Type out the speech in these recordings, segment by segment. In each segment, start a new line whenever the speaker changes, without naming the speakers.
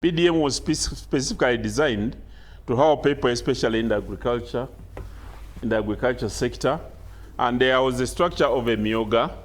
PDM was specifically designed to help people, especially in the agriculture sector. And there was a structure of a myoga,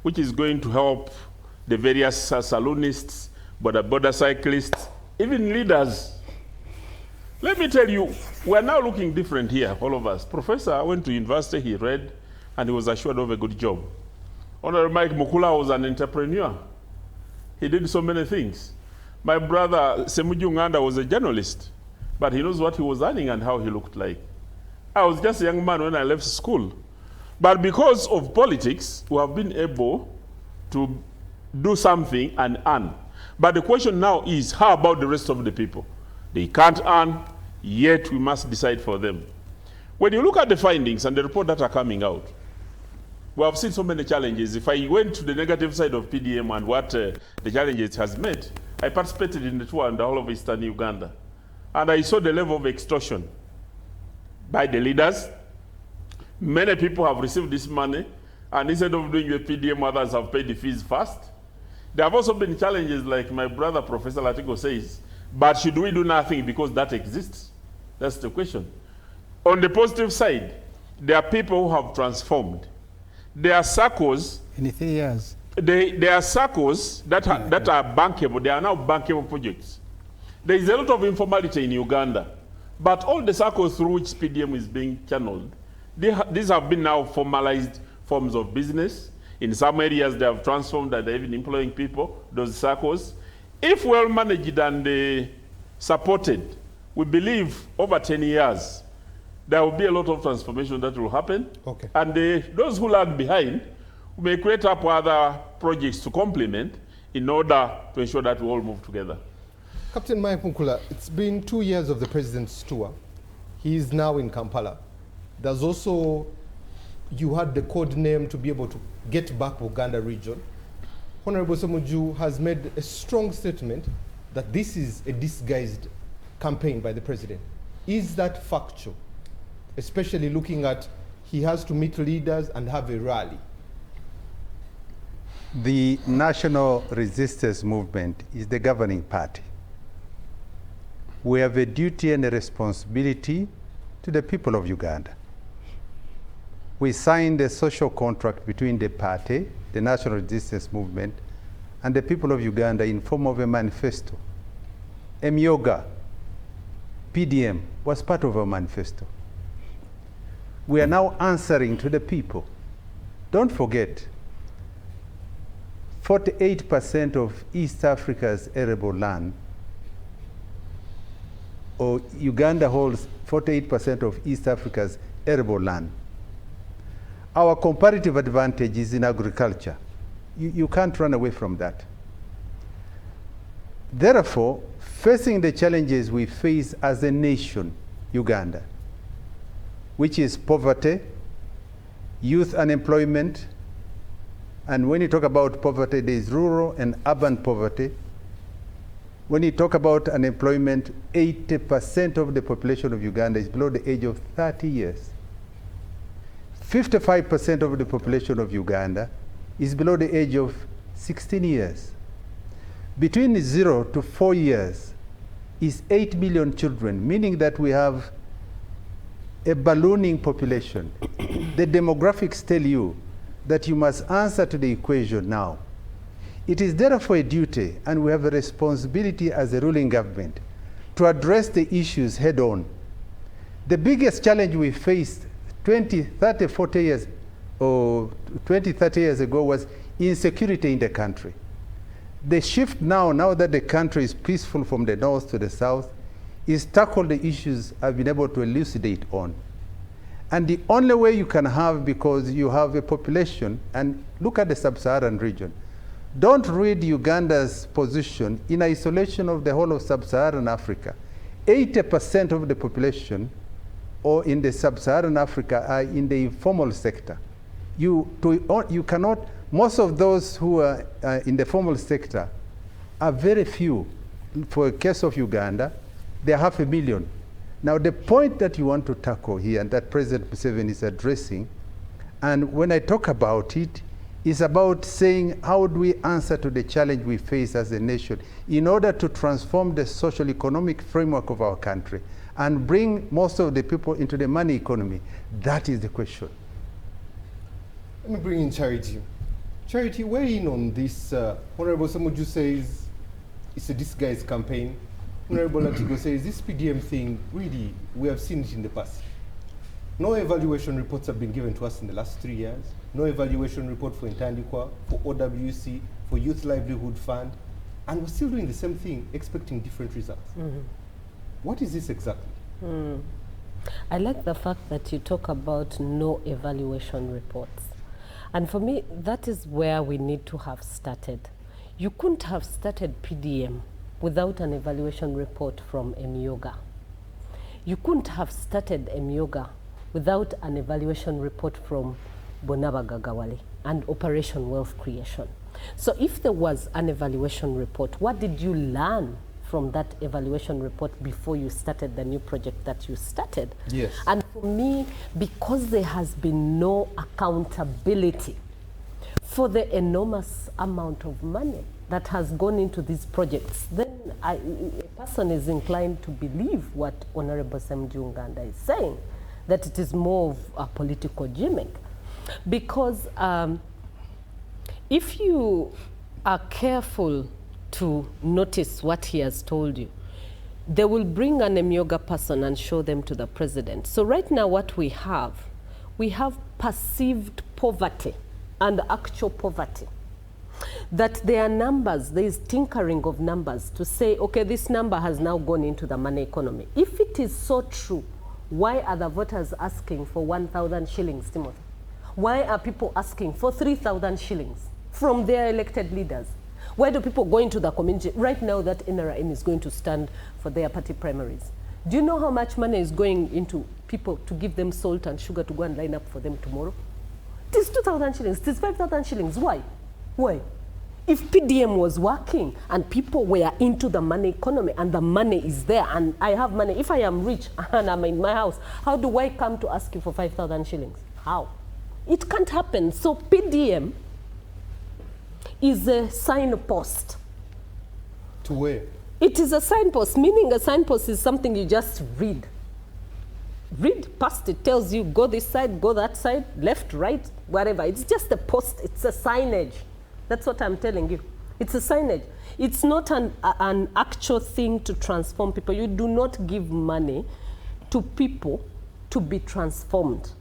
which is going to help the various saloonists, border cyclists, even leaders. Let me tell you, we're now looking different here, all of us. Professor went to university, he read, and he was assured of a good job. Honorable Mike Mukula was an entrepreneur. He did so many things. My brother, Semuju Nganda, was a journalist, but he knows what he was earning and how he looked like. I was just a young man when I left school. But because of politics, we have been able to do something and earn. But the question now is, how about the rest of the people? They can't earn, yet we must decide for them. When you look at the findings and the report that are coming out, we have seen so many challenges. If I went to the negative side of PDM and what the challenges it has met, I participated in the tour in the whole of Eastern Uganda. And I saw the level of extortion by the leaders. Many people have received this money, and instead of doing the PDM, others have paid the fees first. There have also been challenges, like my brother, Professor Latigo, says, but should we do nothing because that exists? That's the question. On the positive side, there are people who have transformed. There are circles. In 3 years. There are circles that are bankable. They are now bankable projects. There is a lot of informality in Uganda, but all the circles through which PDM is being channeled, these have been now formalized forms of business. In some areas, they have transformed and they're even employing people, those circles. If well managed and supported, we believe over 10 years, there will be a lot of transformation that will happen. Okay. And those who lag behind, we may create up other projects to complement in order to ensure that we all move together.
Captain Mike Mukula, it's been 2 years of the president's tour. He is now in Kampala. There's also, you had the code name to be able to get back Uganda region. Honorable Semuju has made a strong statement that this is a disguised campaign by the president. Is that factual? Especially looking at he has to meet leaders and have a rally.
The National Resistance Movement is the governing party. We have a duty and a responsibility to the people of Uganda. We signed a social contract between the party, the National Resistance Movement, and the people of Uganda in form of a manifesto. Myoga, PDM, was part of our manifesto. We are now answering to the people. Don't forget, 48% of East Africa's arable land, or Uganda holds 48% of East Africa's arable land. Our comparative advantage is in agriculture. You can't run away from that. Therefore, facing the challenges we face as a nation, Uganda, which is poverty, youth unemployment, and when you talk about poverty, there is rural and urban poverty. When you talk about unemployment, 80% of the population of Uganda is below the age of 30 years. 55% of the population of Uganda is below the age of 16 years. Between 0 to 4 years is 8 million children, meaning that we have a ballooning population. The demographics tell you that you must answer to the equation now. It is therefore a duty, and we have a responsibility as a ruling government, to address the issues head on. The biggest challenge we faced 20, 30, 40 years, or 20, 30 years ago was insecurity in the country. The shift now that the country is peaceful from the north to the south, is tackle the issues I've been able to elucidate on. And the only way you can have, because you have a population, and look at the sub-Saharan region. Don't read Uganda's position in isolation of the whole of sub-Saharan Africa. 80% of the population or in the sub-Saharan Africa are in the informal sector. You cannot, most of those who are in the formal sector are very few. For a case of Uganda, they're 500,000. Now the point that you want to tackle here and that President Museveni is addressing, and when I talk about it, is about saying, how do we answer to the challenge we face as a nation in order to transform the social economic framework of our country and bring most of the people into the money economy? That is the question.
Let me bring in Charity. Charity, weigh in on this. Honorable Samuju says it's a disguised campaign. Honorable Latigo says this PDM thing, really, we have seen it in the past. No evaluation reports have been given to us in the last 3 years. No evaluation report for Intandikwa, for OWC, for Youth Livelihood Fund. And we're still doing the same thing, expecting different results. What is this exactly?
I like the fact that you talk about no evaluation reports. And for me, that is where we need to have started. You couldn't have started PDM without an evaluation report from MYOGA. You couldn't have started MYOGA without an evaluation report from Bonaba Gagawali and Operation Wealth Creation. So if there was an evaluation report, what did you learn from that evaluation report before you started the new project that you started?
Yes.
And for me, because there has been no accountability for the enormous amount of money that has gone into these projects, then a person is inclined to believe what Honorable Sam Uganda is saying, that it is more of a political gimmick. Because if you are careful to notice what he has told you, they will bring an MYOGA person and show them to the president. So right now what we have perceived poverty and actual poverty. That there are numbers, there is tinkering of numbers to say, okay, this number has now gone into the money economy. If it is so true, why are the voters asking for 1,000 shillings, Timothy? Why are people asking for 3,000 shillings from their elected leaders? Why do people go into the community? Right now that NRM is going to stand for their party primaries. Do you know how much money is going into people to give them salt and sugar to go and line up for them tomorrow? It is 2,000 shillings, it is 5,000 shillings. Why? Why? If PDM was working and people were into the money economy and the money is there and I have money, if I am rich and I'm in my house, how do I come to ask you for 5,000 shillings? How? It can't happen. So PDM is a signpost.
To where?
It is a signpost, meaning a signpost is something you just read. Read past it, tells you go this side, go that side, left, right, whatever. It's just a post, it's a signage. That's what I'm telling you. It's a signage. It's not an actual thing to transform people. You do not give money to people to be transformed.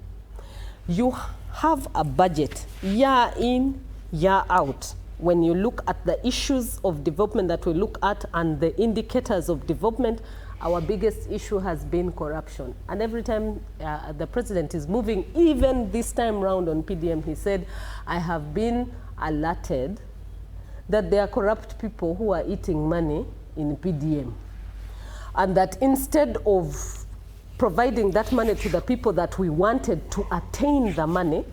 You have a budget, year in, year out. When you look at the issues of development that we look at and the indicators of development, our biggest issue has been corruption. And every time the president is moving, even this time round on PDM, he said, I have been alerted that there are corrupt people who are eating money in PDM. And that instead of providing that money to the people that we wanted to attain the money,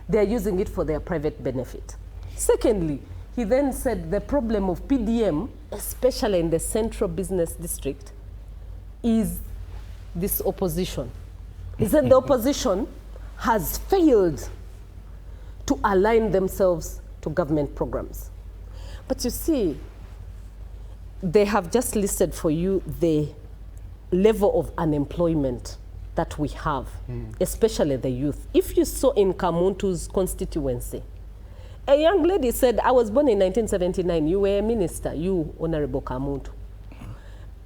they're using it for their private benefit. Secondly, he then said the problem of PDM, especially in the central business district, is this opposition. He said the opposition has failed to align themselves to government programs. But you see, they have just listed for you the level of unemployment that we have, especially the youth. If you saw in Kamuntu's constituency, a young lady said, I was born in 1979, you were a minister, you, Honorable Kamuntu.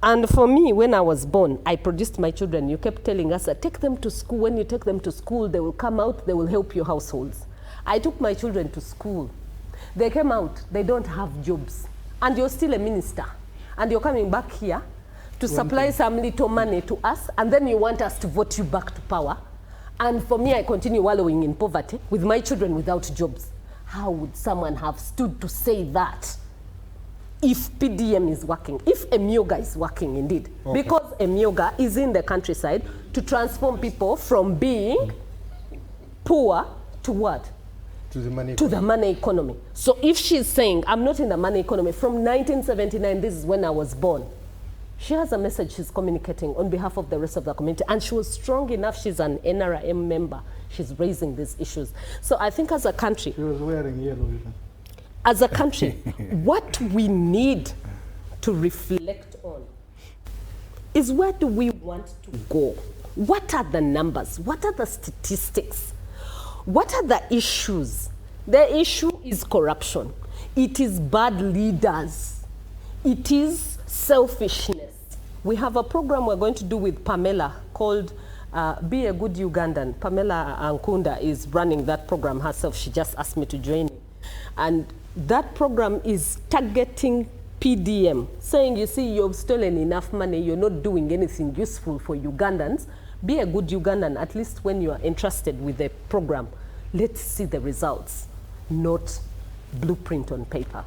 And for me, when I was born, I produced my children. You kept telling us, take them to school. When you take them to school, they will come out, they will help your households. I took my children to school. They came out, they don't have jobs. And you're still a minister. And you're coming back here to supply some little money to us, and then you want us to vote you back to power. And for me, I continue wallowing in poverty with my children without jobs. How would someone have stood to say that if PDM is working, if MYOGA is working indeed? Okay. Because MYOGA is in the countryside to transform people from being poor to what?
To the money economy.
To the money economy. So if she's saying, I'm not in the money economy, from 1979, this is when I was born. She has a message she's communicating on behalf of the rest of the community, and she was strong enough. She's an NRM member. She's raising these issues. So I think as a country,
She was wearing yellow even.
as a country, what we need to reflect on is where do we want to go? What are the numbers? What are the statistics? What are the issues? The issue is corruption. It is bad leaders. It is selfishness. We have a program we're going to do with Pamela called Be a Good Ugandan. Pamela Ankunda is running that program herself. She just asked me to join it. And that program is targeting PDM, saying, you see, you've stolen enough money, you're not doing anything useful for Ugandans. Be a good Ugandan, at least when you are entrusted with the program. Let's see the results, not blueprint on paper.